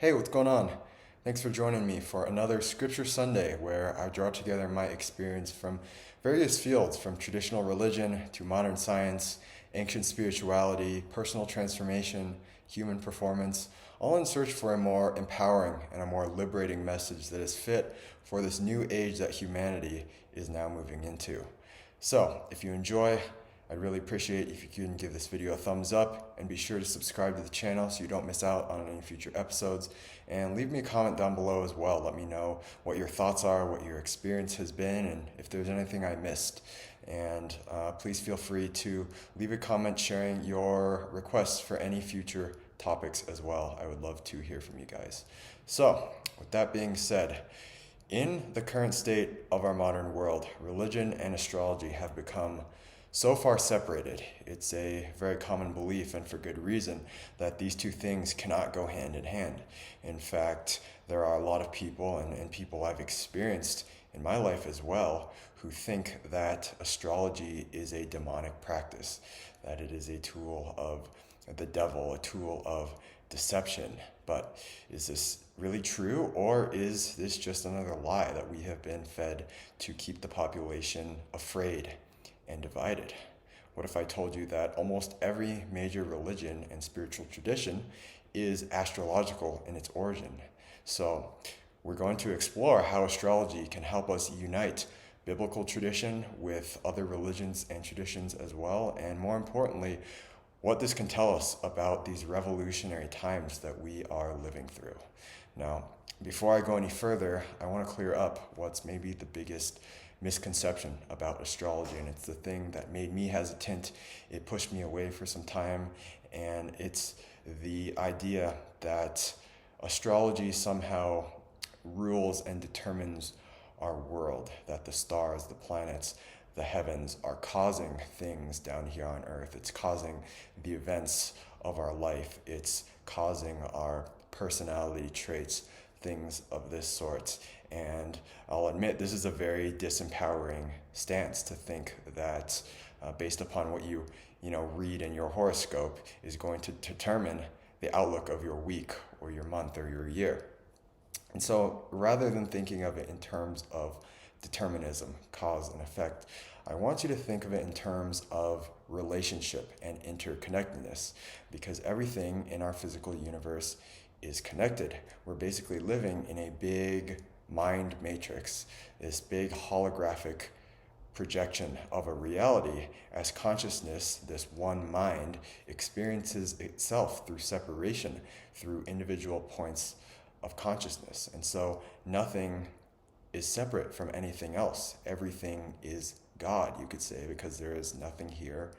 Hey, what's going on? Thanks for joining me for another Scripture Sunday where I draw together my experience from various fields, from traditional religion to modern science, ancient spirituality, personal transformation, human performance, all in search for a more empowering and a more liberating message that is fit for this new age that humanity is now moving into. So, if you enjoy, I'd really appreciate if you can give this video a thumbs up and be sure to subscribe to the channel so you don't miss out on any future episodes. And leave me a comment down below as well. Let me know what your thoughts are, what your experience has been, and if there's anything I missed. And please feel free to leave a comment sharing your requests for any future topics as well. I would love to hear from you guys. So, with that being said, in the current state of our modern world, religion and astrology have become so far separated. It's a very common belief, and for good reason, that these two things cannot go hand in hand. In fact, there are a lot of people, and people I've experienced in my life as well, who think that astrology is a demonic practice, that it is a tool of the devil, a tool of deception. But is this really true, or is this just another lie that we have been fed to keep the population afraid and divided? What if I told you that almost every major religion and spiritual tradition is astrological in its origin? So we're going to explore how astrology can help us unite biblical tradition with other religions and traditions as well, and more importantly, what this can tell us about these revolutionary times that we are living through. Now, before I go any further, I want to clear up what's maybe the biggest misconception about astrology, and it's the thing that made me hesitant. It pushed me away for some time, and it's the idea that astrology somehow rules and determines our world, that the stars, the planets, the heavens are causing things down here on earth. It's causing the events of our life. It's causing our personality traits, things of this sort. And I'll admit, this is a very disempowering stance to think that based upon what you read in your horoscope is going to determine the outlook of your week or your month or your year. And so rather than thinking of it in terms of determinism, cause and effect, I want you to think of it in terms of relationship and interconnectedness, because everything in our physical universe is connected. We're basically living in a big mind matrix, this big holographic projection of a reality as consciousness, this one mind, experiences itself through separation, through individual points of consciousness. And so nothing is separate from anything else. Everything is God, you could say, because there is nothing here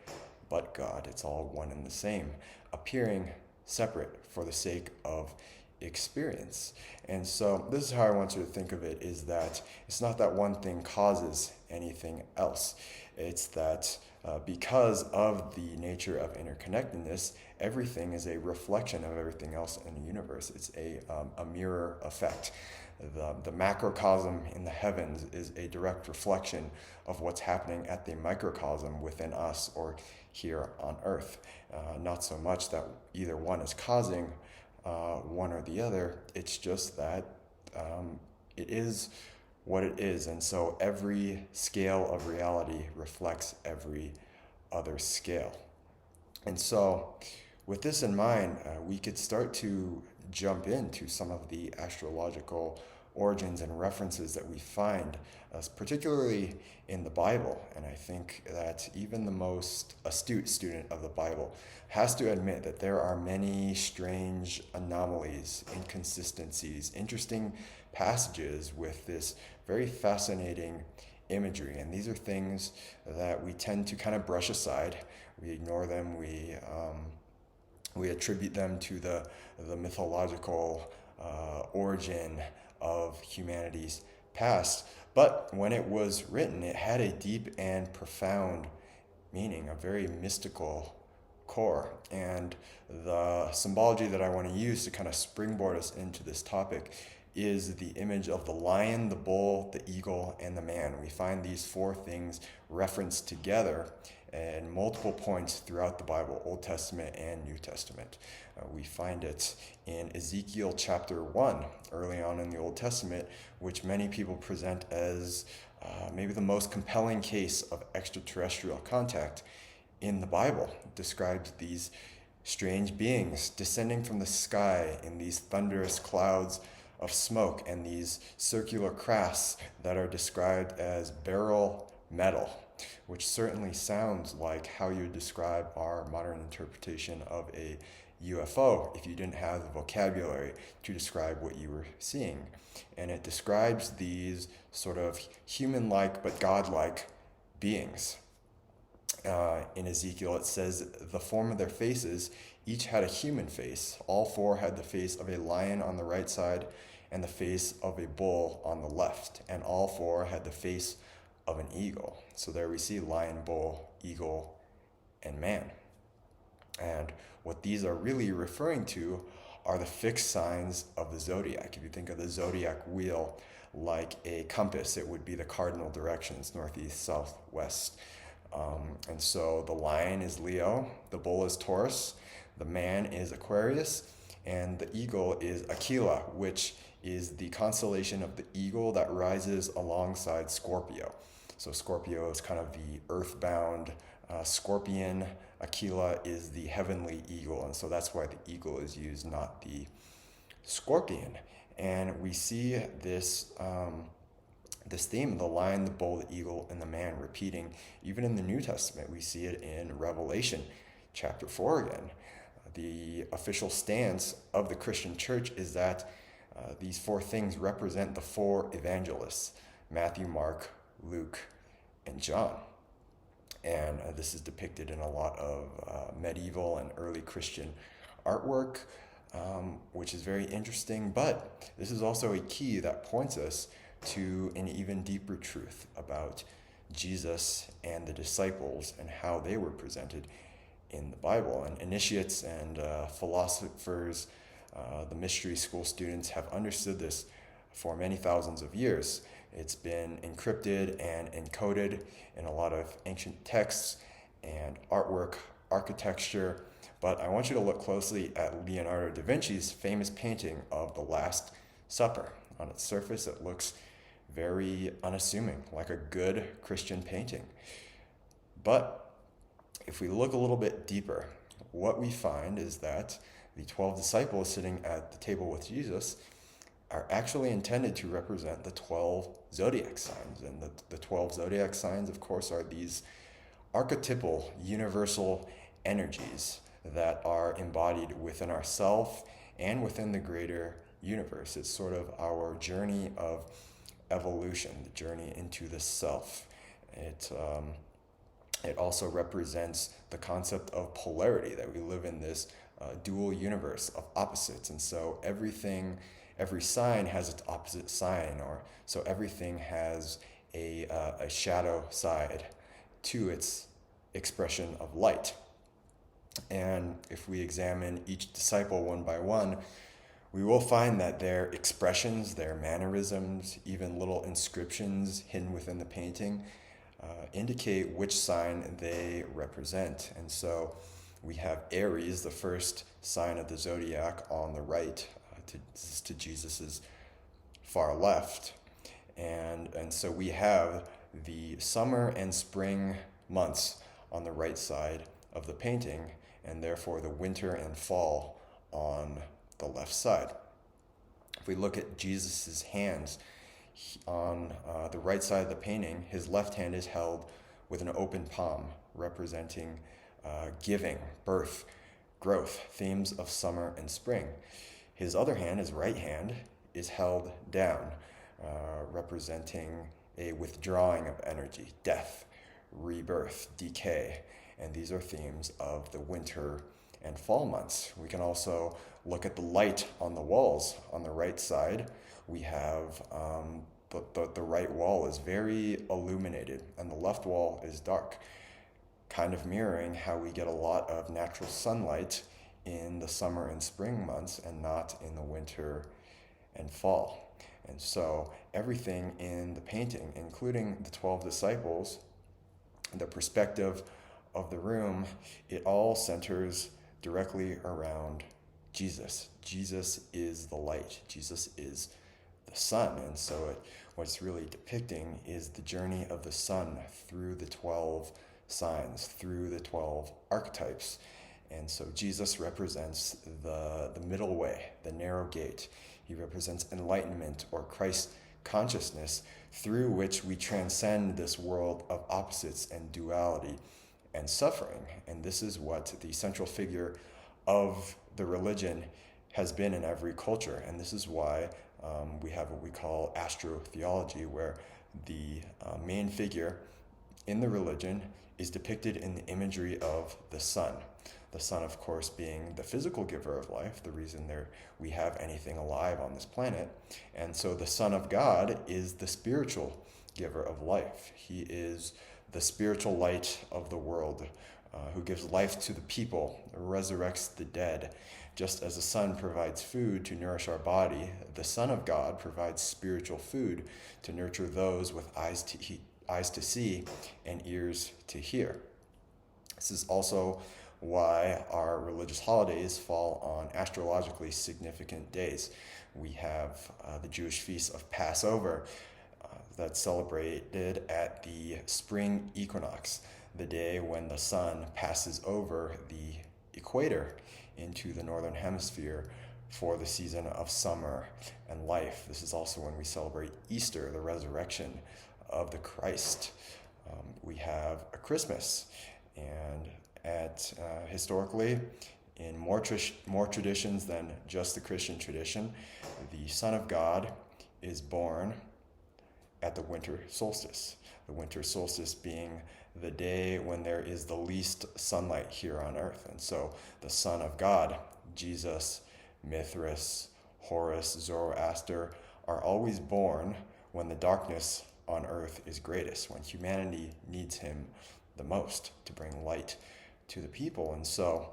but God. It's all one and the same, appearing separate for the sake of experience. And so this is how I want you to think of it, is that it's not that one thing causes anything else. It's that because of the nature of interconnectedness, everything is a reflection of everything else in the universe. It's a mirror effect. The macrocosm in the heavens is a direct reflection of what's happening at the microcosm within us or here on earth. Not so much that either one is causing one or the other. It's just that it is what it is. And so every scale of reality reflects every other scale. And so with this in mind, we could start to jump into some of the astrological origins and references that we find, particularly in the Bible. And I think that even the most astute student of the Bible has to admit that there are many strange anomalies, inconsistencies, interesting passages with this very fascinating imagery. And these are things that we tend to kind of brush aside. We ignore them. We attribute them to the mythological origin of humanity's past. But when it was written, it had a deep and profound meaning, a very mystical core. And the symbology that I want to use to kind of springboard us into this topic is the image of the lion, the bull, the eagle, and the man. We find these four things referenced together and multiple points throughout the Bible, Old Testament and New Testament. We find it in Ezekiel chapter 1, early on in the Old Testament, which many people present as maybe the most compelling case of extraterrestrial contact in the Bible. It describes these strange beings descending from the sky in these thunderous clouds of smoke and these circular crafts that are described as beryl metal, which certainly sounds like how you would describe our modern interpretation of a UFO if you didn't have the vocabulary to describe what you were seeing. And it describes these sort of human-like but godlike beings. In Ezekiel, it says the form of their faces each had a human face. All four had the face of a lion on the right side and the face of a bull on the left. And all four had the face of an eagle. So there we see lion, bull, eagle, and man. And what these are really referring to are the fixed signs of the zodiac. If you think of the zodiac wheel like a compass, it would be the cardinal directions, northeast, south, west. And so the lion is Leo, the bull is Taurus, the man is Aquarius, and the eagle is Aquila, which is the constellation of the eagle that rises alongside Scorpio. So Scorpio is kind of the earthbound scorpion. Aquila is the heavenly eagle, and so that's why the eagle is used, not the scorpion. And we see this this theme, the lion, the bull, the eagle, and the man, repeating even in the New Testament. We see it in Revelation chapter 4 again. The official stance of the Christian church is that these four things represent the four evangelists: Matthew, Mark, Luke, and John. And this is depicted in a lot of medieval and early Christian artwork, which is very interesting. But this is also a key that points us to an even deeper truth about Jesus and the disciples and how they were presented in the Bible. And initiates and philosophers, the mystery school students, have understood this for many thousands of years. It's been encrypted and encoded in a lot of ancient texts and artwork, architecture. But I want you to look closely at Leonardo da Vinci's famous painting of the Last Supper. On its surface, it looks very unassuming, like a good Christian painting. But if we look a little bit deeper, what we find is that the 12 disciples sitting at the table with Jesus are actually intended to represent the 12 zodiac signs. And the 12 zodiac signs, of course, are these archetypal universal energies that are embodied within ourselves and within the greater universe. It's sort of our journey of evolution, the journey into the self. It also represents the concept of polarity, that we live in this dual universe of opposites. And so every sign has its opposite sign, or so everything has a shadow side to its expression of light. And if we examine each disciple one by one, we will find that their expressions, their mannerisms, even little inscriptions hidden within the painting indicate which sign they represent. And so we have Aries, the first sign of the zodiac, on the right, to Jesus's far left. And so we have the summer and spring months on the right side of the painting, and therefore the winter and fall on the left side. If we look at Jesus's hands on the right side of the painting, his left hand is held with an open palm, representing giving, birth, growth, themes of summer and spring. His other hand, his right hand, is held down, representing a withdrawing of energy, death, rebirth, decay. And these are themes of the winter and fall months. We can also look at the light on the walls. On the right side, we have the right wall is very illuminated, and the left wall is dark, kind of mirroring how we get a lot of natural sunlight in the summer and spring months and not in the winter and fall. And so everything in the painting, including the 12 disciples, the perspective of the room, it all centers directly around Jesus. Jesus is the light. Jesus is the sun. And so what it's really depicting is the journey of the sun through the 12 signs, through the 12 archetypes. And so Jesus represents the middle way, the narrow gate. He represents enlightenment or Christ consciousness through which we transcend this world of opposites and duality and suffering. And this is what the central figure of the religion has been in every culture. And this is why we have what we call astrotheology, where the main figure in the religion is depicted in the imagery of the sun. The sun, of course, being the physical giver of life, the reason we have anything alive on this planet. And so the Son of God is the spiritual giver of life. He is the spiritual light of the world, who gives life to the people, resurrects the dead. Just as the sun provides food to nourish our body, the Son of God provides spiritual food to nurture those with eyes to see and ears to hear. This is also why our religious holidays fall on astrologically significant days. We have the Jewish feast of Passover that's celebrated at the spring equinox, the day when the sun passes over the equator into the northern hemisphere for the season of summer and life. This is also when we celebrate Easter, the resurrection of the Christ. We have a Christmas, and historically, in more traditions than just the Christian tradition, the Son of God is born at the winter solstice. The winter solstice being the day when there is the least sunlight here on earth. And so the Son of God, Jesus, Mithras, Horus, Zoroaster, are always born when the darkness on earth is greatest, when humanity needs him the most to bring light to the people. And so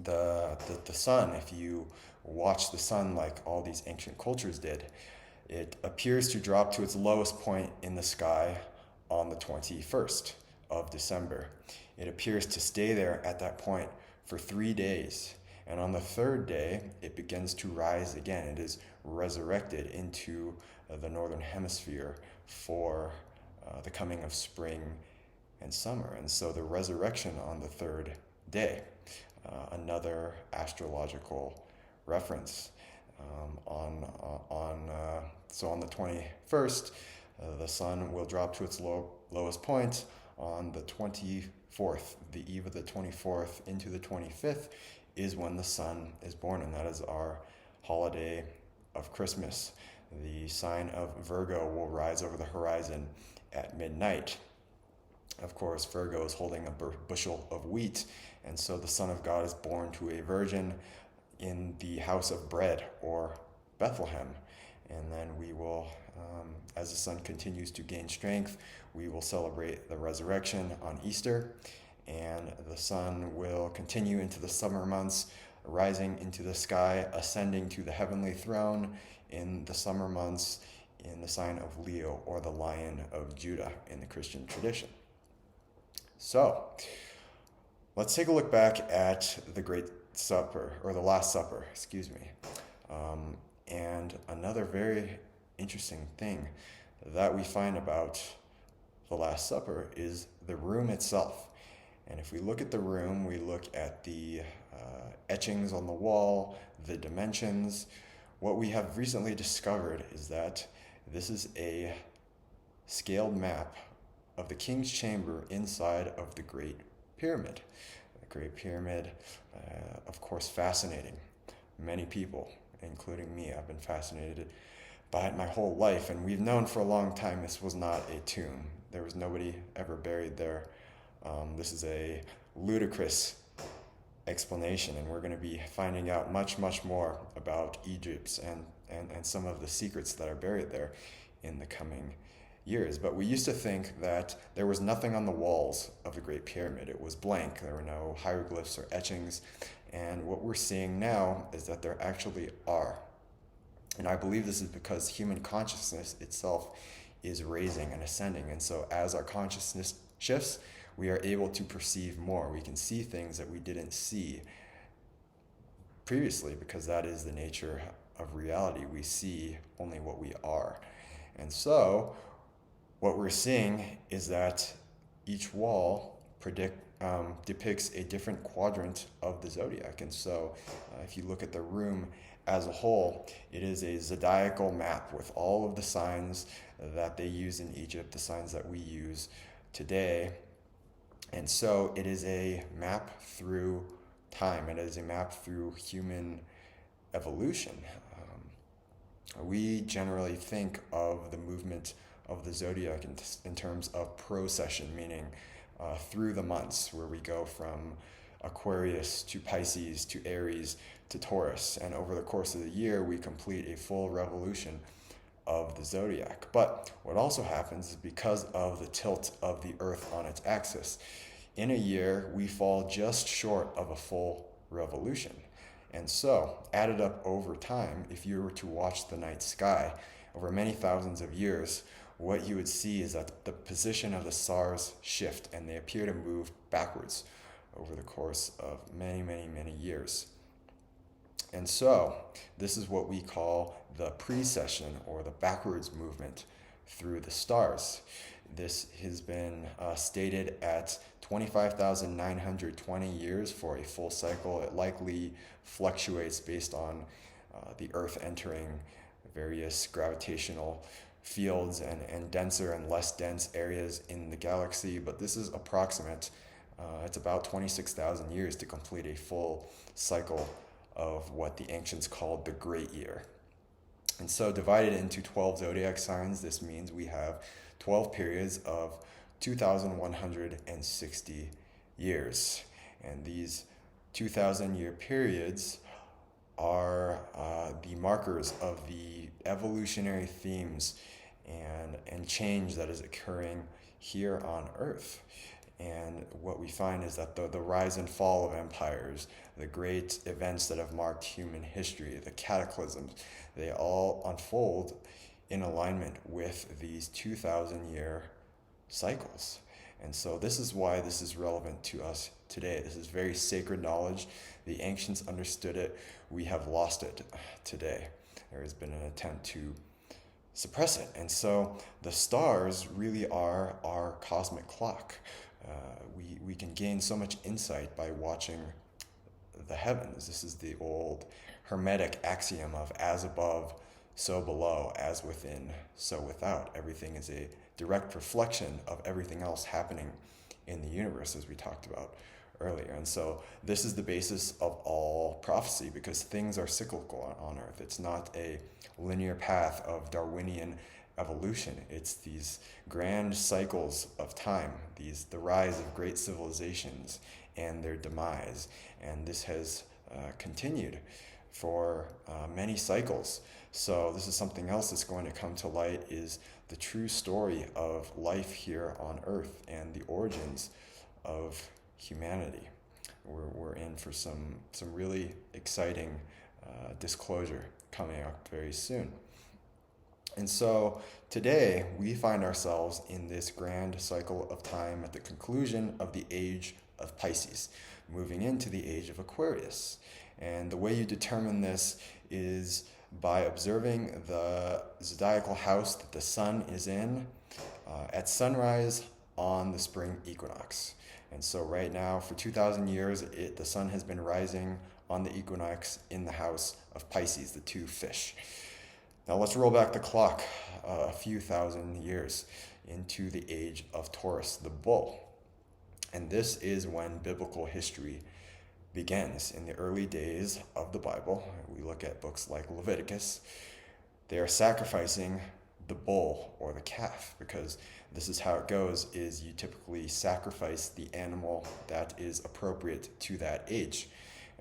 the sun, if you watch the sun like all these ancient cultures did, it appears to drop to its lowest point in the sky on the 21st of December. It appears to stay there at that point for 3 days. And on the third day, it begins to rise again. It is resurrected into the northern hemisphere for the coming of spring and summer. And so the resurrection on the third day, another astrological reference. So on the 21st, the sun will drop to its lowest point. On the 24th, the eve of the 24th into the 25th, is when the sun is born, and that is our holiday of Christmas. The sign of Virgo will rise over the horizon at midnight. Of course, Virgo is holding a bushel of wheat, and so the Son of God is born to a virgin in the house of bread, or Bethlehem. And then we will, as the sun continues to gain strength, we will celebrate the resurrection on Easter, and the sun will continue into the summer months, rising into the sky, ascending to the heavenly throne in the summer months in the sign of Leo, or the Lion of Judah in the Christian tradition. So, let's take a look back at the Great Supper, or the Last Supper, and another very interesting thing that we find about the Last Supper is the room itself. And if we look at the room, we look at the etchings on the wall, the dimensions. What we have recently discovered is that this is a scaled map of the King's Chamber inside of the Great Pyramid. The Great Pyramid, of course, fascinating. Many people, including me, I've been fascinated by it my whole life, and we've known for a long time this was not a tomb. There was nobody ever buried there. This is a ludicrous explanation, and we're going to be finding out much, much more about Egypt and some of the secrets that are buried there in the coming years. But we used to think that there was nothing on the walls of the Great Pyramid. It was blank. There were no hieroglyphs or etchings. And what we're seeing now is that there actually are. And I believe this is because human consciousness itself is raising and ascending. And so as our consciousness shifts, we are able to perceive more. We can see things that we didn't see previously, because that is the nature of reality. We see only what we are. And so what we're seeing is that each wall depicts a different quadrant of the zodiac. And so if you look at the room as a whole, it is a zodiacal map with all of the signs that they use in Egypt, the signs that we use today. And so it is a map through time. It is a map through human evolution. We generally think of the movement of the zodiac in terms of procession, meaning through the months, where we go from Aquarius to Pisces to Aries to Taurus. And over the course of the year, we complete a full revolution of the zodiac. But what also happens is, because of the tilt of the Earth on its axis, in a year we fall just short of a full revolution. And so, added up over time, if you were to watch the night sky over many thousands of years, what you would see is that the position of the stars shift, and they appear to move backwards over the course of many, many, many years. And so, this is what we call the precession, or the backwards movement through the stars. This has been stated at 25,920 years for a full cycle. It likely fluctuates based on the Earth entering various gravitational fields and denser and less dense areas in the galaxy, but this is approximate. It's about 26,000 years to complete a full cycle of what the ancients called the Great Year. And so, divided into 12 zodiac signs, this means we have 12 periods of 2,160 years. And these 2,000-year periods are the markers of the evolutionary themes and change that is occurring here on Earth. And what we find is that the rise and fall of empires, the great events that have marked human history, the cataclysms, they all unfold in alignment with these 2,000-year cycles. And so this is why this is relevant to us today. This is very sacred knowledge. The ancients understood it. We have lost it today. There has been an attempt to suppress it. And so the stars really are our cosmic clock. We can gain so much insight by watching the heavens. This is the old Hermetic axiom of as above, so below, as within, so without. Everything is a direct reflection of everything else happening in the universe, as we talked about earlier. And so this is the basis of all prophecy, because things are cyclical on Earth. It's not a linear path of Darwinian evolution. It's these grand cycles of time, the rise of great civilizations and their demise. And this has continued for many cycles. So this is something else that's going to come to light, is the true story of life here on Earth and the origins of humanity. We're in for some really exciting disclosure coming up very soon. And so today we find ourselves in this grand cycle of time at the conclusion of the age of Pisces, moving into the age of Aquarius. And the way you determine this is by observing the zodiacal house that the sun is in at sunrise on the spring equinox. And so right now, for 2,000 years, the sun has been rising on the equinox in the house of Pisces, the two fish. Now let's roll back the clock a few thousand years into the age of Taurus, the bull. And this is when biblical history begins. In the early days of the Bible, we look at books like Leviticus, they are sacrificing the bull or the calf, because this is how it goes, is you typically sacrifice the animal that is appropriate to that age.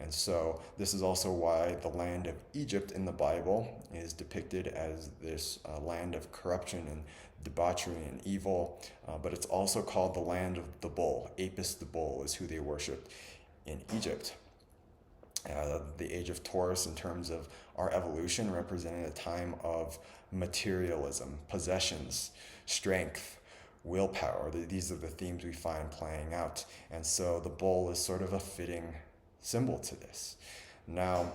And so this is also why the land of Egypt in the Bible is depicted as this land of corruption and debauchery and evil, but it's also called the land of the bull. Apis the bull is who they worshiped in Egypt. The age of Taurus, in terms of our evolution, represented a time of materialism, possessions, strength, willpower. These are the themes we find playing out. And so the bull is sort of a fitting symbol to this. Now,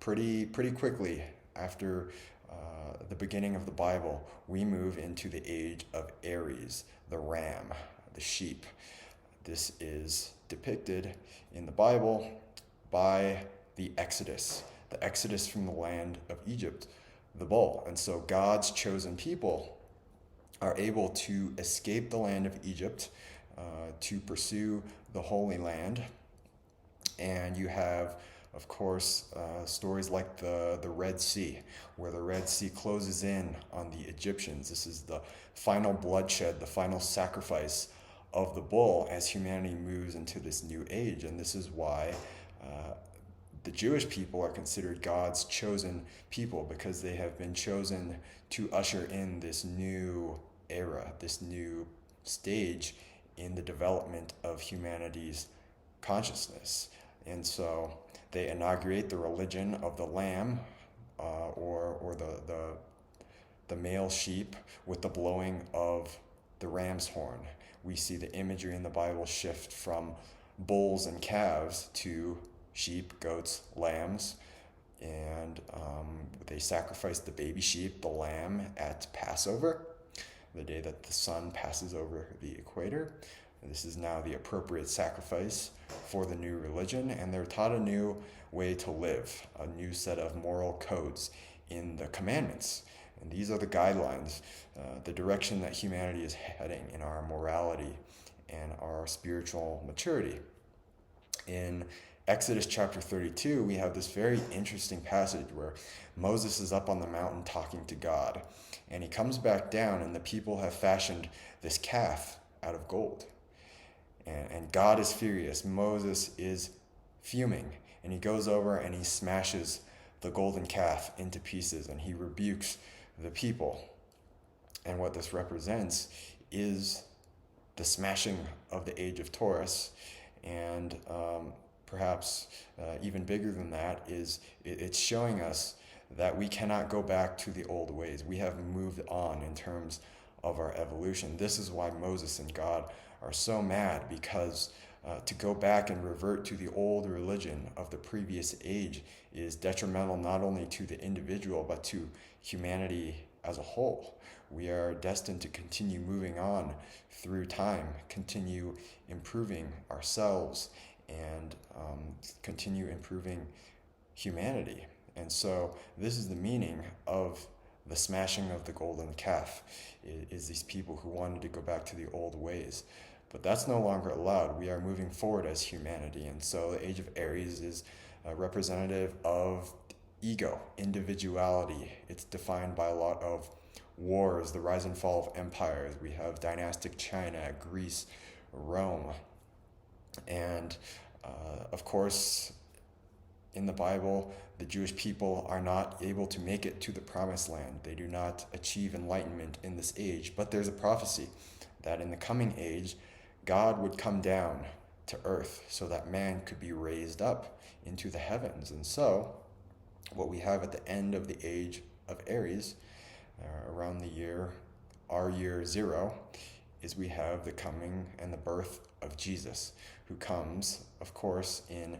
pretty quickly after the beginning of the Bible, we move into the age of Aries, the ram, the sheep. This is depicted in the Bible by the Exodus from the land of Egypt, the bull. And so God's chosen people are able to escape the land of Egypt to pursue the Holy Land. And you have, of course, stories like the Red Sea, where the Red Sea closes in on the Egyptians. This is the final bloodshed, the final sacrifice of the bull as humanity moves into this new age. And this is why the Jewish people are considered God's chosen people, because they have been chosen to usher in this new era, this new stage in the development of humanity's consciousness. And so they inaugurate the religion of the lamb, or the male sheep, with the blowing of the ram's horn. We see the imagery in the Bible shift from bulls and calves to sheep, goats, lambs, and they sacrificed the baby sheep, the lamb, at Passover, the day that the sun passes over the equator. And this is now the appropriate sacrifice for the new religion, and they're taught a new way to live, a new set of moral codes in the commandments. And these are the guidelines, the direction that humanity is heading in our morality and our spiritual maturity. In Exodus chapter 32, we have this very interesting passage where Moses is up on the mountain talking to God, and he comes back down, and the people have fashioned this calf out of gold. And God is furious. Moses is fuming, and he goes over and he smashes the golden calf into pieces, and he rebukes the people. And what this represents is the smashing of the age of Taurus, and perhaps even bigger than that is it's showing us that we cannot go back to the old ways. We have moved on in terms of our evolution. This is why Moses and God are so mad, because to go back and revert to the old religion of the previous age is detrimental not only to the individual but to humanity as a whole. We are destined to continue moving on through time, continue improving ourselves, and continue improving humanity. And so this is the meaning of the smashing of the golden calf, is these people who wanted to go back to the old ways. But that's no longer allowed. We are moving forward as humanity. And so the age of Aries is representative of ego, individuality. It's defined by a lot of wars, the rise and fall of empires. We have dynastic China, Greece, Rome. And of course, in the Bible, the Jewish people are not able to make it to the promised land. They do not achieve enlightenment in this age. But there's a prophecy that in the coming age, God would come down to earth so that man could be raised up into the heavens. And so what we have at the end of the age of Aries, around our year 0, is we have the coming and the birth of Jesus, who comes, of course, in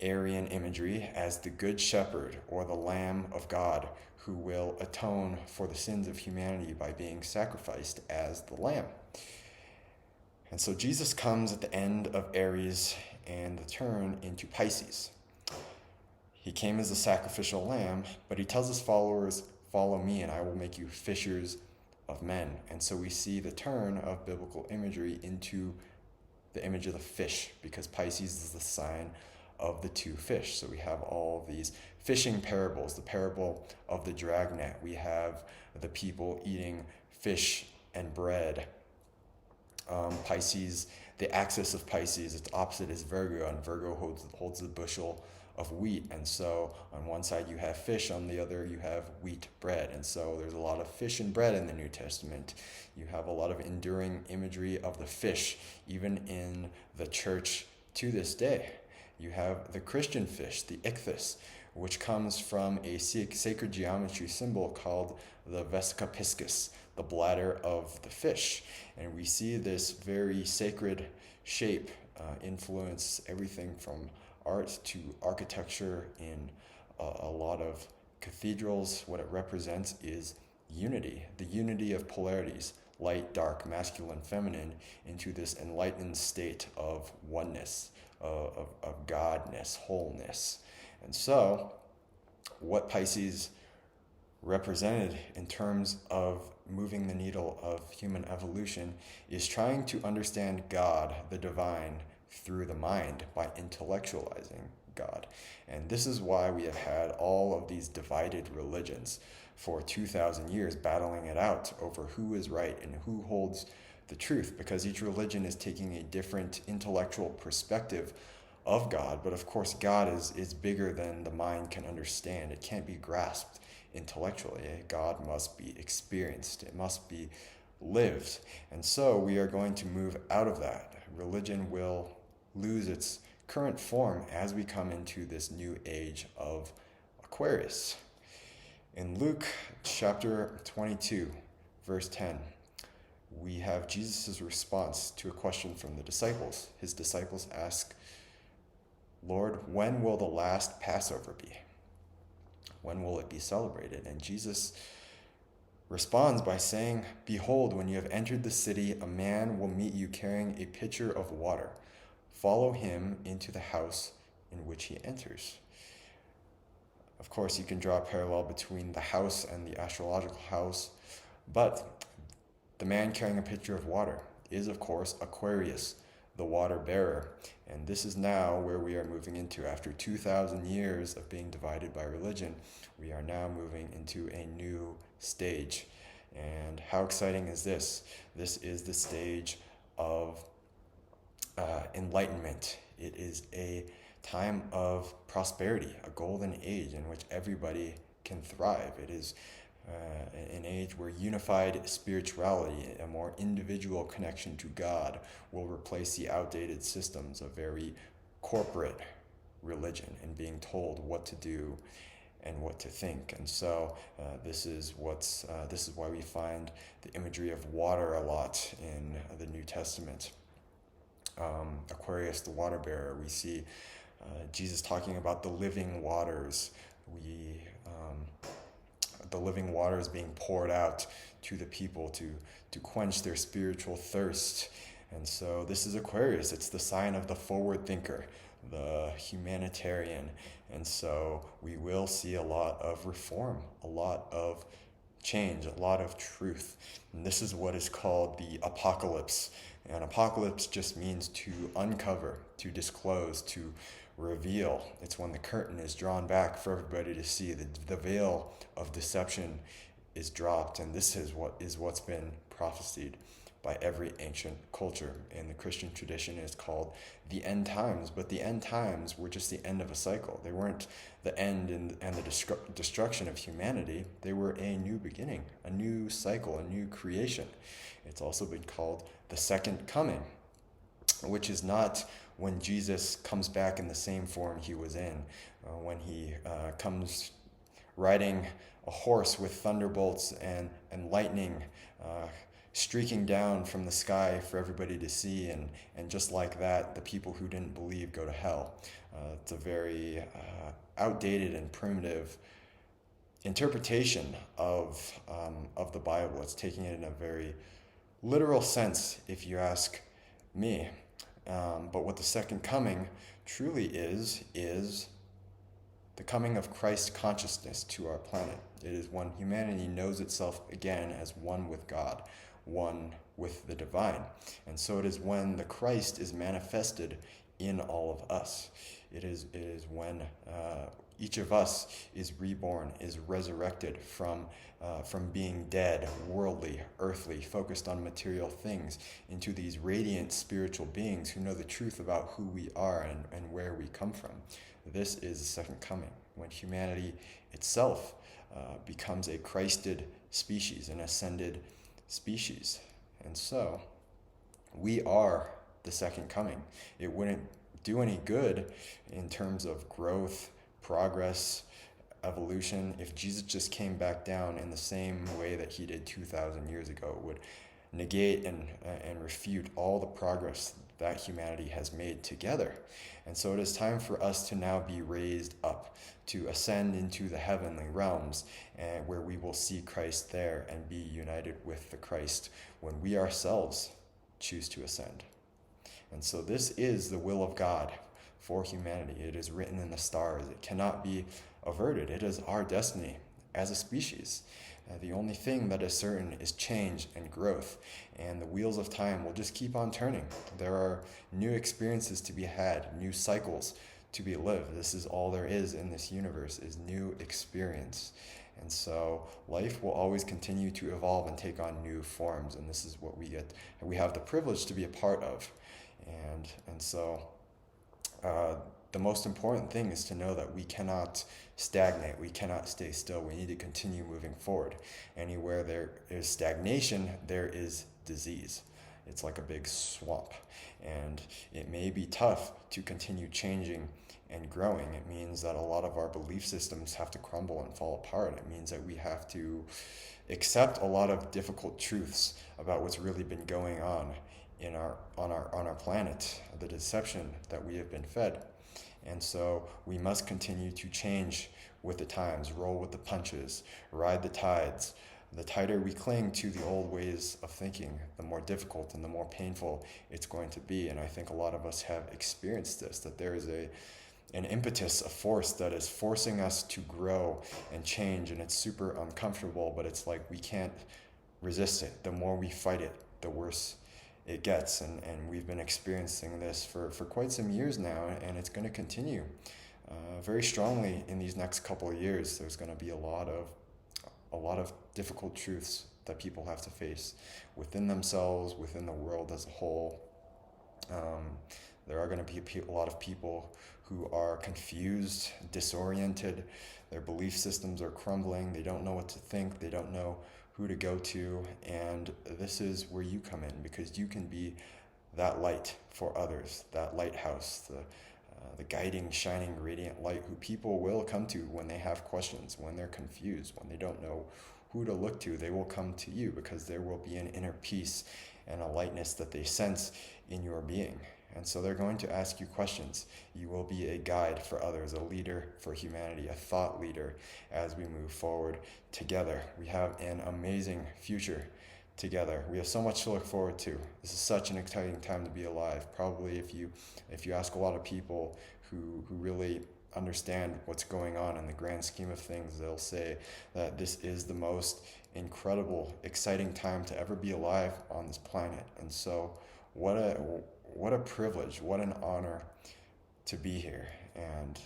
Aryan imagery as the Good Shepherd, or the Lamb of God, who will atone for the sins of humanity by being sacrificed as the Lamb. And so Jesus comes at the end of Aries and the turn into Pisces. He came as a sacrificial lamb, but he tells his followers, "Follow me and I will make you fishers of men." And so we see the turn of biblical imagery into the image of the fish, because Pisces is the sign of the two fish. So we have all these fishing parables, the parable of the dragnet. We have the people eating fish and bread. Pisces, the axis of Pisces, its opposite is Virgo, and Virgo holds the bushel of wheat. And so on one side you have fish, on the other you have wheat bread. And so there's a lot of fish and bread in the New Testament. You have a lot of enduring imagery of the fish, even in the church to this day. You have the Christian fish, the ichthys, which comes from a sacred geometry symbol called the vesica piscis, the bladder of the fish. And we see this very sacred shape influence everything from art to architecture in a lot of cathedrals. What it represents is unity, the unity of polarities, light, dark, masculine, feminine, into this enlightened state of oneness, of godness, wholeness. And so, what Pisces represented in terms of moving the needle of human evolution is trying to understand God, the divine, through the mind by intellectualizing God. And this is why we have had all of these divided religions for 2,000 years, battling it out over who is right and who holds the truth, because each religion is taking a different intellectual perspective of God. But of course, God is bigger than the mind can understand. It can't be grasped intellectually. God must be experienced. It must be lived. And so we are going to move out of that. Religion will lose its current form as we come into this new age of Aquarius. In Luke chapter 22, verse 10, we have Jesus' response to a question from the disciples. His disciples ask, "Lord, when will the last Passover be? When will it be celebrated?" And Jesus responds by saying, "Behold, when you have entered the city, a man will meet you carrying a pitcher of water. Follow him into the house in which he enters." Of course, you can draw a parallel between the house and the astrological house, but the man carrying a pitcher of water is, of course, Aquarius, the water bearer. And this is now where we are moving into. After 2,000 years of being divided by religion, we are now moving into a new stage. And how exciting is this? This is the stage of enlightenment. It is a time of prosperity, a golden age in which everybody can thrive. It is an age where unified spirituality, a more individual connection to God, will replace the outdated systems of very corporate religion and being told what to do and what to think. And so this is why we find the imagery of water a lot in the New Testament. Aquarius, the water bearer, we see Jesus talking about the living waters. The living waters being poured out to the people to quench their spiritual thirst. And so this is Aquarius. It's the sign of the forward thinker, the humanitarian. And so we will see a lot of reform, a lot of change, a lot of truth. And this is what is called the apocalypse. And apocalypse just means to uncover, to disclose, to reveal. It's when the curtain is drawn back for everybody to see. The veil of deception is dropped, and this is what's been prophesied by every ancient culture. In the Christian tradition, it's called the end times, but the end times were just the end of a cycle. They weren't the end and the destruction of humanity. They were a new beginning, a new cycle, a new creation. It's also been called the second coming, which is not when Jesus comes back in the same form he was in, when he comes riding a horse with thunderbolts and lightning streaking down from the sky for everybody to see, and just like that, the people who didn't believe go to hell. It's a very outdated and primitive interpretation of the Bible. It's taking it in a very literal sense, if you ask me. But what the second coming truly is the coming of Christ consciousness to our planet. It is when humanity knows itself again as one with God, one with the divine. And so it is when the Christ is manifested in all of us. It is when each of us is reborn, is resurrected from being dead, worldly, earthly, focused on material things, into these radiant spiritual beings who know the truth about who we are and where we come from. This is the second coming, when humanity itself becomes a Christed species, an ascended species. And so we are the second coming. It wouldn't do any good in terms of growth, progress, evolution, if Jesus just came back down in the same way that he did 2,000 years ago, it would negate and refute all the progress that humanity has made together. And so it is time for us to now be raised up, to ascend into the heavenly realms, and where we will see Christ there and be united with the Christ when we ourselves choose to ascend. And so this is the will of God for humanity. It is written in the stars. It cannot be averted. It is our destiny as a species. The only thing that is certain is change and growth, and the wheels of time will just keep on turning. There are new experiences to be had, new cycles to be lived. This is all there is in this universe, is new experience. And so life will always continue to evolve and take on new forms, and this is what we have the privilege to be a part of. And so the most important thing is to know that we cannot stagnate. We cannot stay still. We need to continue moving forward. Anywhere there is stagnation, there is disease. It's like a big swamp. And it may be tough to continue changing and growing. It means that a lot of our belief systems have to crumble and fall apart. It means that we have to accept a lot of difficult truths about what's really been going on on our planet, the deception that we have been fed. And so we must continue to change with the times, roll with the punches, ride the tides. The tighter we cling to the old ways of thinking, the more difficult and the more painful it's going to be. And I think a lot of us have experienced this, that there is an impetus, a force that is forcing us to grow and change, and it's super uncomfortable, but it's like we can't resist it. The more we fight it, the worse it gets, and we've been experiencing this for quite some years now, and it's going to continue very strongly in these next couple of years. There's going to be a lot of difficult truths that people have to face within themselves, within the world as a whole. There are going to be a lot of people who are confused, disoriented. Their belief systems are crumbling. They don't know what to think. They don't know who to go to, and this is where you come in, because you can be that light for others, that lighthouse, the guiding, shining, radiant light who people will come to when they have questions, when they're confused, when they don't know who to look to. They will come to you because there will be an inner peace and a lightness that they sense in your being. And so they're going to ask you questions. You will be a guide for others, a leader for humanity, a thought leader as we move forward together. We have an amazing future together. We have so much to look forward to. This is such an exciting time to be alive. Probably if you ask a lot of people who really understand what's going on in the grand scheme of things, they'll say that this is the most incredible, exciting time to ever be alive on this planet. And so what a privilege, what an honor to be here. And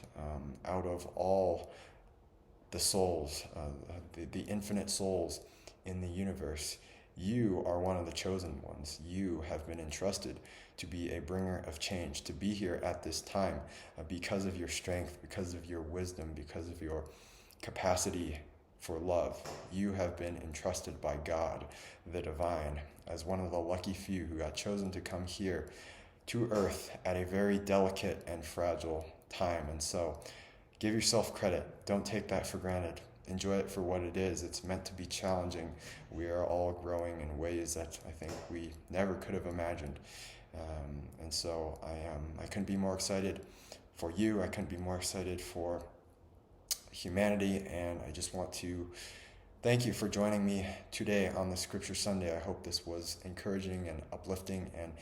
out of all the souls, the infinite souls in the universe, you are one of the chosen ones. You have been entrusted to be a bringer of change, to be here at this time because of your strength, because of your wisdom, because of your capacity for love. You have been entrusted by God, the divine, as one of the lucky few who got chosen to come here to Earth at a very delicate and fragile time. And so give yourself credit. Don't take that for granted. Enjoy it for what it is. It's meant to be challenging. We are all growing in ways that I think we never could have imagined. And so I couldn't be more excited for you. I couldn't be more excited for humanity. And I just want to thank you for joining me today on the Scripture Sunday. I hope this was encouraging and uplifting and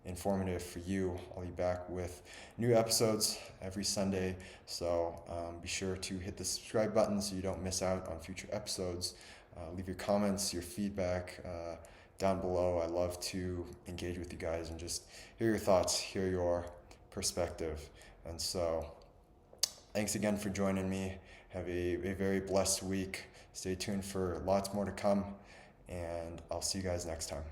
informative for you. I'll be back with new episodes every Sunday, so be sure to hit the subscribe button so you don't miss out on future episodes. Leave your comments, your feedback down below. I love to engage with you guys and just hear your thoughts, hear your perspective. And so thanks again for joining me. Have a very blessed week. Stay tuned for lots more to come, and I'll see you guys next time.